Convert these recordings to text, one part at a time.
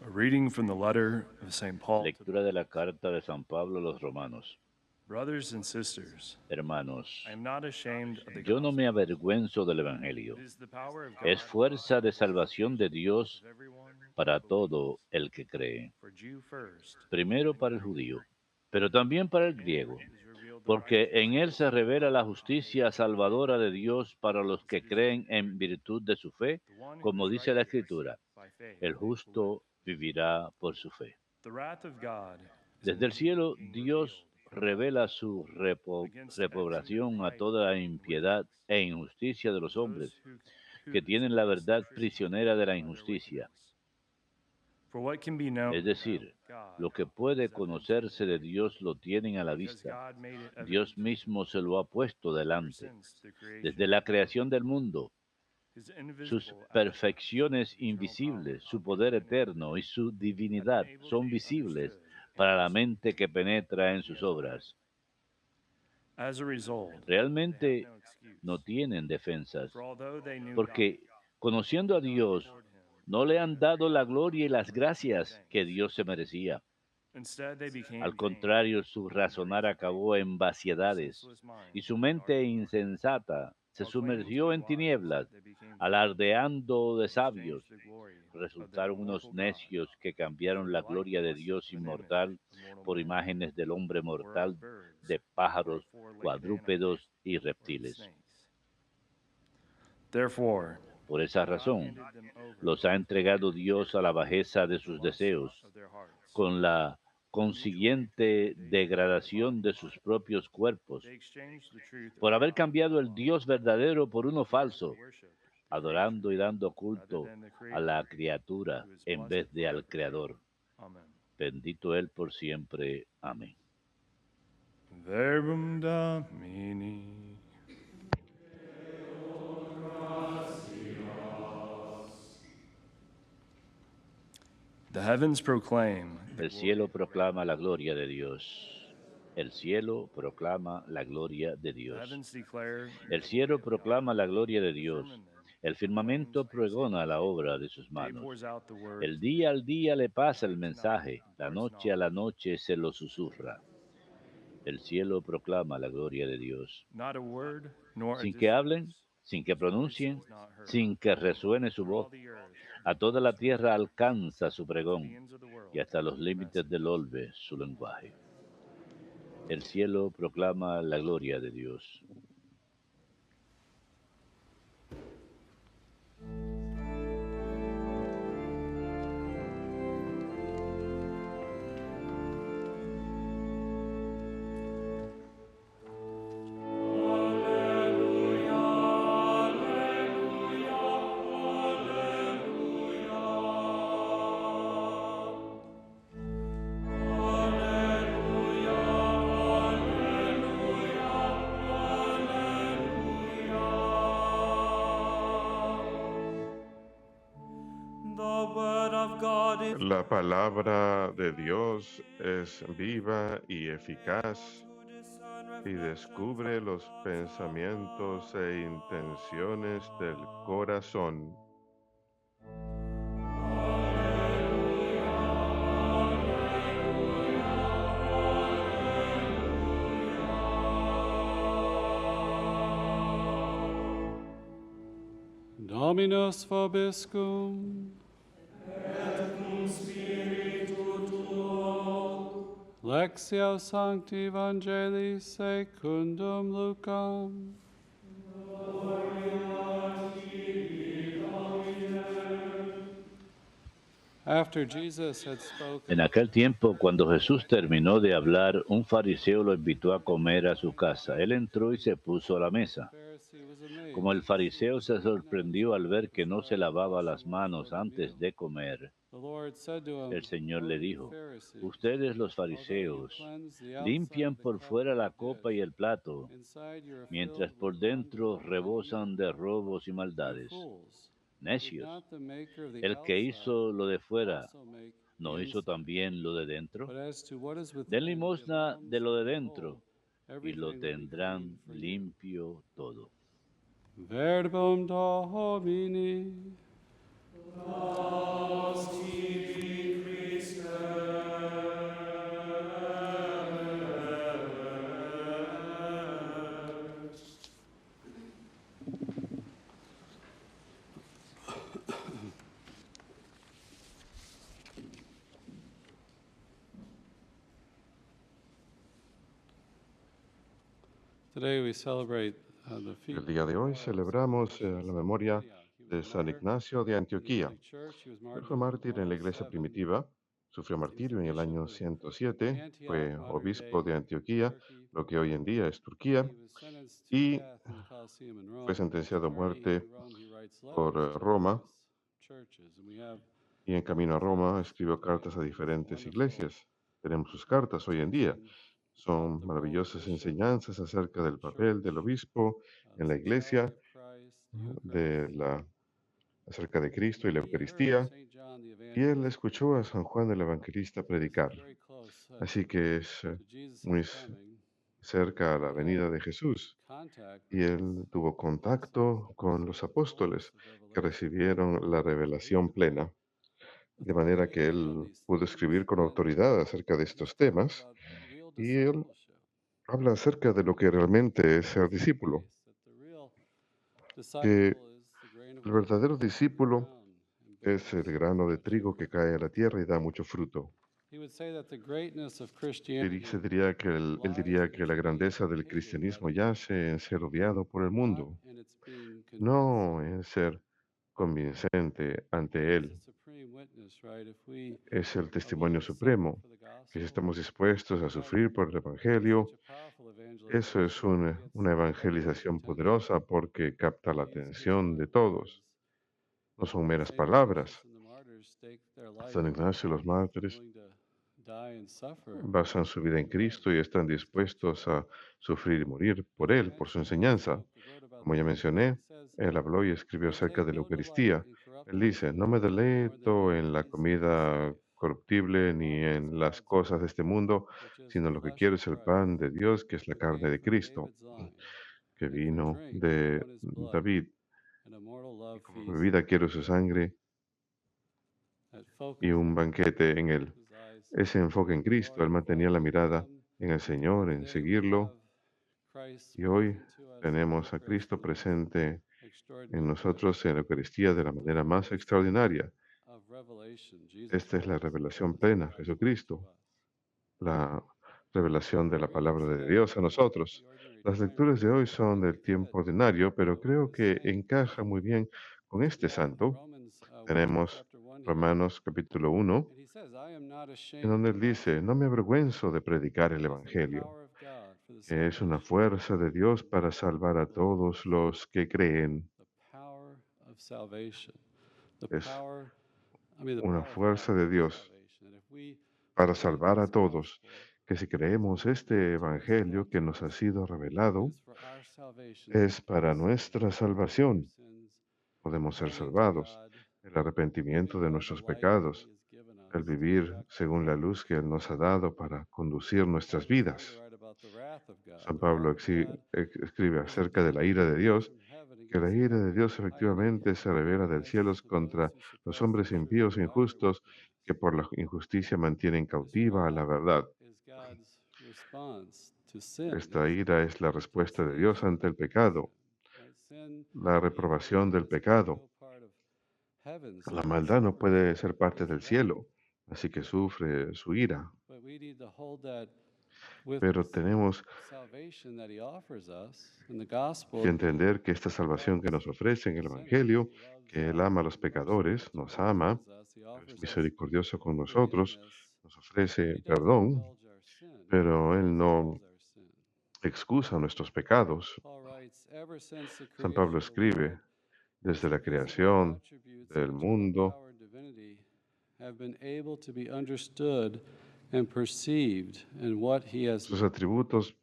A reading from the letter of St. Paul to the Lectura de la carta de San Pablo a los romanos. brothers and sisters. Hermanos, I am not ashamed of the yo no me gospel. avergüenzo del It Evangelio. is the power of Es God for fuerza de salvación de salvation Dios of everyone para who believes. todo el que cree. For Jew first, Primero then para el Greek. judío, pero también para el In him griego, is revealed the porque en él righteousness se revela la of God justicia salvadora de Dios para los que because it is creen written, en virtud de su fe, the one who como is dice la righteous Escritura, by faith el will live. justo vivirá por su fe. The wrath of God is Desde el indeed cielo, being Dios revealed from heaven revela su against every reprobación a upright toda la and impiedad wicked, e injusticia de los those hombres, que who tienen la suppress the verdad truth prisionera de la by their injusticia. wickedness. For what can be Es known about decir, God lo que puede is evident to conocerse de them, Dios lo tienen a la because vista. God made it evident Dios to them mismo se lo ha puesto ever delante. since the creation Desde of la the world. creación del mundo, His sus invisible attributes, perfecciones his eternal power invisibles, su and poder dominion eterno y su have been divinidad able to son be visibles understood and para la conceived mente que penetra en by the sus intellect. obras. As a result, they have Realmente no no excuse. tienen defensas, For although they knew God, porque conociendo a did not Dios, accord him no le han as dado la equal gloria y las or give gracias que thanks. Dios se merecía. Instead, they became Al vain contrario, su in their razonar reasoning, acabó en their vaciedades, senseless y minds su were mente darkened. insensata se While claiming to sumergió be en wise, tinieblas, they became fools alardeando de and exchanged sabios. the glory of the Resultaron unos immortal God necios que for cambiaron the la gloria de likeness Dios of an image inmortal of mortal por man, imágenes del hombre or of mortal, birds, de or of pájaros, four-legged animals, cuadrúpedos y or of reptiles. snakes. Therefore, Por esa God razón, handed them over los ha entregado Dios a la bajeza de to the sus lusts deseos, of their hearts. con la For mutual consiguiente degradation of their degradación de bodies, sus propios cuerpos, they exchanged the truth of por haber God cambiado el for Dios verdadero por uno began to falso, worship the creature adorando y dando rather culto than the a Creator, la criatura who is en blessed vez de al forever. Creador. Amen. Bendito Él por siempre. Amén. Verbum Domini. The heavens proclaim the El glory cielo of our God. proclama la gloria de Dios. El cielo proclama la gloria de The Dios. heavens declare El the glory cielo of proclama God. la gloria de The Dios. firmament El proclaims firmamento his pregona la handiwork. obra de sus Day manos. pours out the word El to day. día al día le The pasa el night to night mensaje, la imparts noche a la knowledge. noche se lo susurra. El cielo proclama la gloria de Dios. Not a word nor a Sin que hablen, discourse. sin que His voice pronuncien, is not heard. sin que resuene su Through voz. all the earth he A toda la proclaims tierra his words. alcanza su To the pregón ends of the y world hasta los his límites del message. orbe su lenguaje. El cielo proclama la gloria de Dios. La palabra de Dios es viva y eficaz y descubre los pensamientos e intenciones del corazón. Dominus vobiscum. Lectio Sancti Evangelii secundum Lucam. After Jesus had spoken, En aquel tiempo, cuando Jesús terminó de hablar, un fariseo lo invitó a comer a su casa. Él entró y se puso a la mesa. Pharisee was amazed Como el to see fariseo that se he did not sorprendió al ver que no se desire to lavaba wash las the hands manos before the antes meal. de comer, The Lord said to el him, Señor "O le you dijo: Pharisees, ustedes los although you fariseos cleanse the outside limpian of the por cup fuera and la the copa y dish, el plato, inside you are mientras filled por with dentro undivided rebosan de evil. robos y You maldades. fools, did Necios, not the maker of the el que outside hizo lo de fuera, also make the ¿no hizo inside? también lo de dentro? But as to what is Den within, give limosna de alms, lo de and behold, dentro, y lo everything will be clean tendrán for you." limpio todo. Verbum Domini. El día de hoy celebramos la memoria de San Ignacio de Antioquía. Él fue mártir en la iglesia primitiva, sufrió martirio en el año 107, fue obispo de Antioquía, lo que hoy en día es Turquía, y fue sentenciado a muerte por Roma, y en camino a Roma escribió cartas a diferentes iglesias. Tenemos sus cartas hoy en día. Son maravillosas enseñanzas acerca del papel del obispo en la iglesia, acerca de Cristo y la Eucaristía. Y él escuchó a San Juan el Evangelista predicar. Así que es muy cerca a la venida de Jesús. Y él tuvo contacto con los apóstoles que recibieron la revelación plena, de manera que él pudo escribir con autoridad acerca de estos temas. Y él habla acerca de lo que realmente es ser discípulo, que el verdadero discípulo es el grano de trigo que cae a la tierra y da mucho fruto. Él diría que la grandeza del cristianismo yace en ser odiado por el mundo, no en ser convincente ante él. Es el testimonio supremo, que si estamos dispuestos a sufrir por el Evangelio, eso es una evangelización poderosa porque capta la atención de todos. No son meras palabras. San Ignacio y los mártires basan su vida en Cristo y están dispuestos a sufrir y morir por Él, por su enseñanza. Como ya mencioné, él habló y escribió acerca de la Eucaristía. Él dice, no me deleito en la comida corruptible ni en las cosas de este mundo, sino lo que quiero es el pan de Dios, que es la carne de Cristo, que vino de David. Y como bebida quiero su sangre y un banquete en él. Ese enfoque en Cristo, él mantenía la mirada en el Señor, en seguirlo. Y hoy tenemos a Cristo presente en nosotros en la Eucaristía de la manera más extraordinaria. Esta es la revelación plena, Jesucristo, la revelación de la palabra de Dios a nosotros. Las lecturas de hoy son del tiempo ordinario, pero creo que encaja muy bien con este santo. Tenemos Romanos capítulo 1, en donde él dice, no me avergüenzo de predicar el Evangelio, que es una fuerza de Dios para salvar a todos los que creen. Es una fuerza de Dios para salvar a todos, que si creemos este Evangelio que nos ha sido revelado, es para nuestra salvación. Podemos ser salvados, el arrepentimiento de nuestros pecados, el vivir según la luz que Él nos ha dado para conducir nuestras vidas. San Pablo escribe acerca de la ira de Dios, que la ira de Dios efectivamente se revela del cielo contra los hombres impíos e injustos que por la injusticia mantienen cautiva a la verdad. Esta ira es la respuesta de Dios ante el pecado, la reprobación del pecado. La maldad no puede ser parte del cielo, así que sufre su ira. Pero tenemos que entender que esta salvación que nos ofrece en el Evangelio, que Él ama a los pecadores, nos ama, es misericordioso con nosotros, nos ofrece perdón, pero Él no excusa nuestros pecados. San Pablo escribe, desde la creación del mundo, sus atributos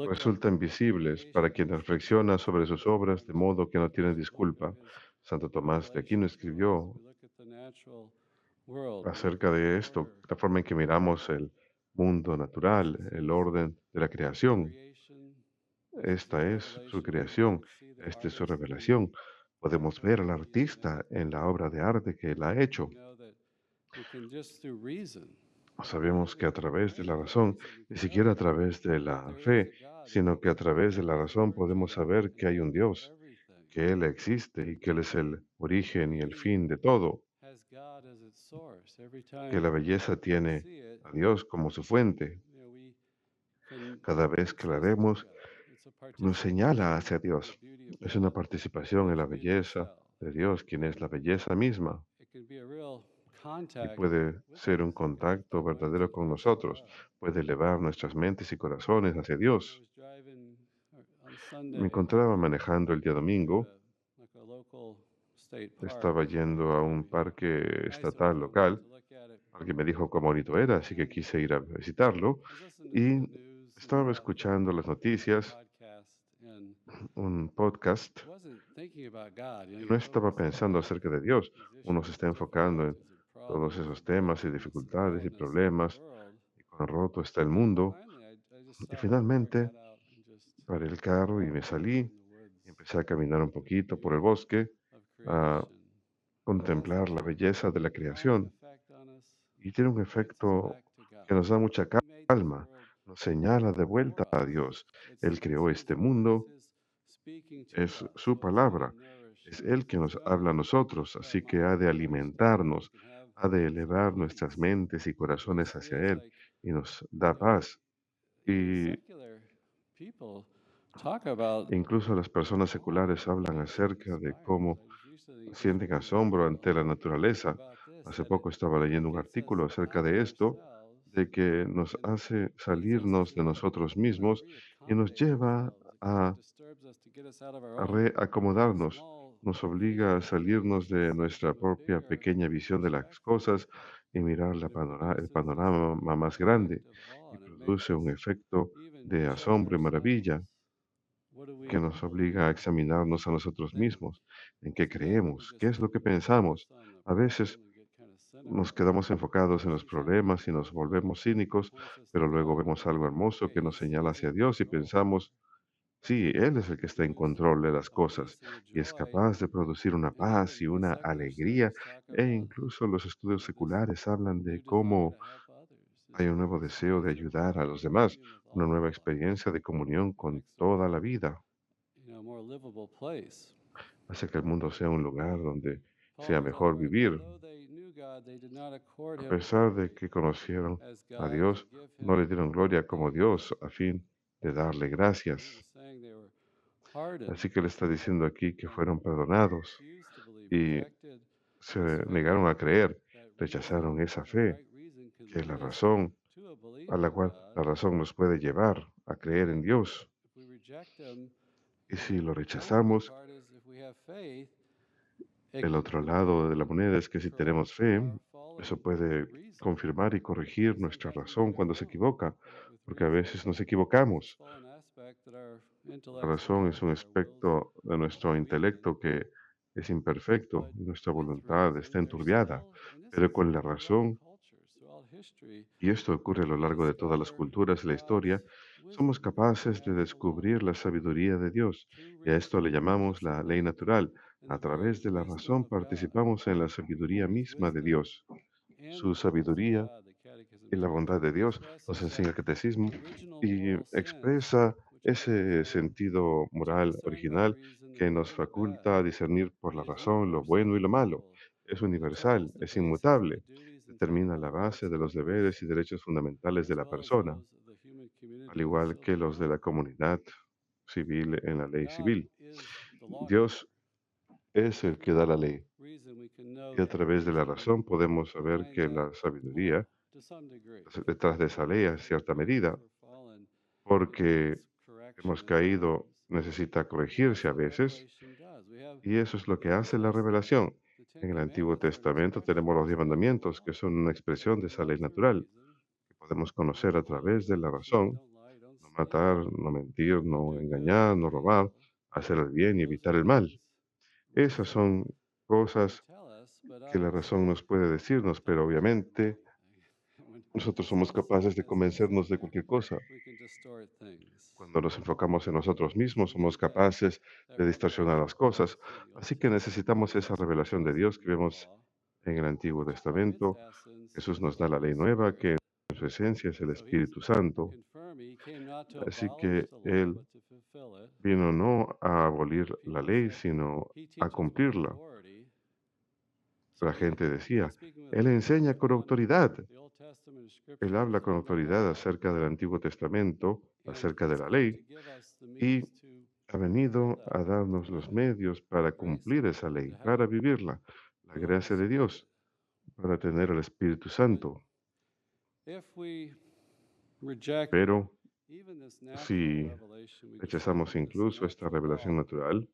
resultan visibles para quien reflexiona sobre sus obras de modo que no tienen disculpa. Santo Tomás de Aquino escribió acerca de esto, la forma en que miramos el mundo natural, el orden de la creación. Esta es su creación, esta es su revelación. Podemos ver al artista en la obra de arte que él ha hecho. Sabemos que a través de la razón, ni siquiera a través de la fe, sino que a través de la razón podemos saber que hay un Dios, que Él existe y que Él es el origen y el fin de todo, que la belleza tiene a Dios como su fuente. Cada vez que la vemos, nos señala hacia Dios. Es una participación en la belleza de Dios, quien es la belleza misma, y puede ser un contacto verdadero con nosotros, puede elevar nuestras mentes y corazones hacia Dios. Me encontraba manejando el día domingo, estaba yendo a un parque estatal local. Alguien me dijo cuán bonito era, así que quise ir a visitarlo y estaba escuchando las noticias, un podcast, y no estaba pensando acerca de Dios. Uno se está enfocando en todos esos temas y dificultades y problemas, y cuán roto está el mundo. Y finalmente paré el carro y me salí y empecé a caminar un poquito por el bosque, a contemplar la belleza de la creación. Y tiene un efecto que nos da mucha calma, nos señala de vuelta a Dios. Él creó este mundo, es su palabra, es Él que nos habla a nosotros, así que ha de alimentarnos, ha de elevar nuestras mentes y corazones hacia Él y nos da paz. Y incluso las personas seculares hablan acerca de cómo sienten asombro ante la naturaleza. Hace poco estaba leyendo un artículo acerca de esto, de que nos hace salirnos de nosotros mismos y nos lleva a reacomodarnos, nos obliga a salirnos de nuestra propia pequeña visión de las cosas y mirar el panorama más grande, y produce un efecto de asombro y maravilla que nos obliga a examinarnos a nosotros mismos, en qué creemos, qué es lo que pensamos. A veces nos quedamos enfocados en los problemas y nos volvemos cínicos, pero luego vemos algo hermoso que nos señala hacia Dios y pensamos, sí, Él es el que está en control de las cosas y es capaz de producir una paz y una alegría, e incluso los estudios seculares hablan de cómo hay un nuevo deseo de ayudar a los demás, una nueva experiencia de comunión con toda la vida. Hace que el mundo sea un lugar donde sea mejor vivir. A pesar de que conocieron a Dios, no le dieron gloria como Dios a fin de darle gracias. Así que le está diciendo aquí que fueron perdonados y se negaron a creer, rechazaron esa fe, que es la razón a la cual la razón nos puede llevar a creer en Dios. Y si lo rechazamos, el otro lado de la moneda es que si tenemos fe, eso puede confirmar y corregir nuestra razón cuando se equivoca, porque a veces nos equivocamos. La razón es un aspecto de nuestro intelecto que es imperfecto, y nuestra voluntad está enturbiada, pero con la razón, y esto ocurre a lo largo de todas las culturas de la historia, somos capaces de descubrir la sabiduría de Dios, y a esto le llamamos la ley natural. A través de la razón participamos en la sabiduría misma de Dios. Su sabiduría y la bondad de Dios nos enseña el catecismo y expresa ese sentido moral original que nos faculta a discernir por la razón lo bueno y lo malo. Es universal, es inmutable, determina la base de los deberes y derechos fundamentales de la persona, al igual que los de la comunidad civil en la ley civil. Dios es el que da la ley, y a través de la razón podemos saber que la sabiduría detrás de esa ley a cierta medida, porque hemos caído, necesita corregirse a veces, y eso es lo que hace la revelación. En el Antiguo Testamento tenemos los 10 mandamientos, que son una expresión de esa ley natural, que podemos conocer a través de la razón: no matar, no mentir, no engañar, no robar, hacer el bien y evitar el mal. Esas son cosas que la razón nos puede decirnos, pero obviamente nosotros somos capaces de convencernos de cualquier cosa. Cuando nos enfocamos en nosotros mismos, somos capaces de distorsionar las cosas. Así que necesitamos esa revelación de Dios que vemos en el Antiguo Testamento. Jesús nos da la ley nueva, que en su esencia es el Espíritu Santo. Así que Él vino no a abolir la ley, sino a cumplirla. La gente decía, Él enseña con autoridad. Él habla con autoridad acerca del Antiguo Testamento, acerca de la ley, y ha venido a darnos los medios para cumplir esa ley, para vivirla. La gracia de Dios, para tener el Espíritu Santo. Pero si rechazamos incluso esta revelación natural,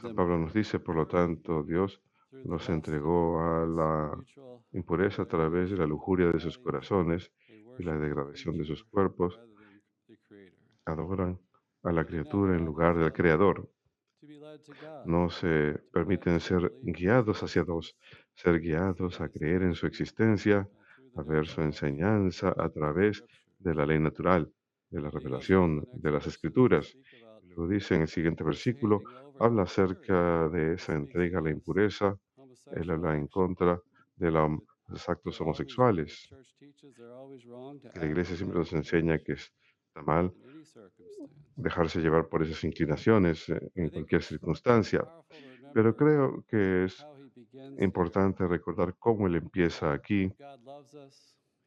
San Pablo nos dice, por lo tanto, Dios nos entregó a la impureza a través de la lujuria de sus corazones y la degradación de sus cuerpos. Adoran a la criatura en lugar del Creador. No se permiten ser guiados hacia Dios, ser guiados a creer en su existencia, a ver su enseñanza a través de la ley natural, de la revelación, de las escrituras. Luego dice en el siguiente versículo, habla acerca de esa entrega a la impureza, él habla en contra de los actos homosexuales. La iglesia siempre nos enseña que está mal dejarse llevar por esas inclinaciones en cualquier circunstancia. Pero creo que es importante recordar cómo Él empieza aquí,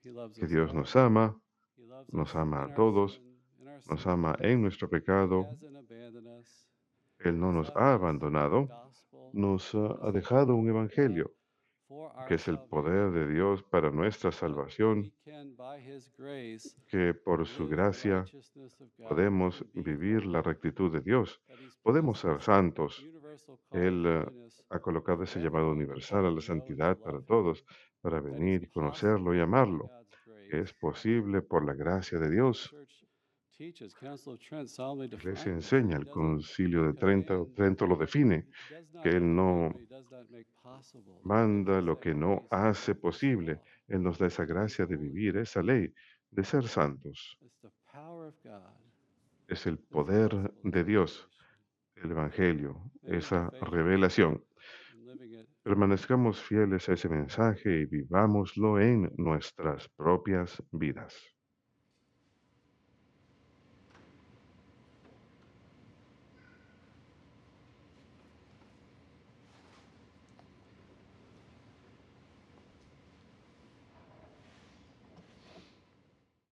que Dios nos ama a todos, nos ama en nuestro pecado, Él no nos ha abandonado, nos ha dejado un evangelio, que es el poder de Dios para nuestra salvación, que por su gracia podemos vivir la rectitud de Dios, podemos ser santos. Él ha colocado ese llamado universal a la santidad para todos, para venir y conocerlo y amarlo, que es posible por la gracia de Dios. La Iglesia enseña, el Concilio de Trento lo define, que Él no manda lo que no hace posible. Él nos da esa gracia de vivir esa ley, de ser santos. Es el poder de Dios, el Evangelio, esa revelación. Permanezcamos fieles a ese mensaje y vivámoslo en nuestras propias vidas.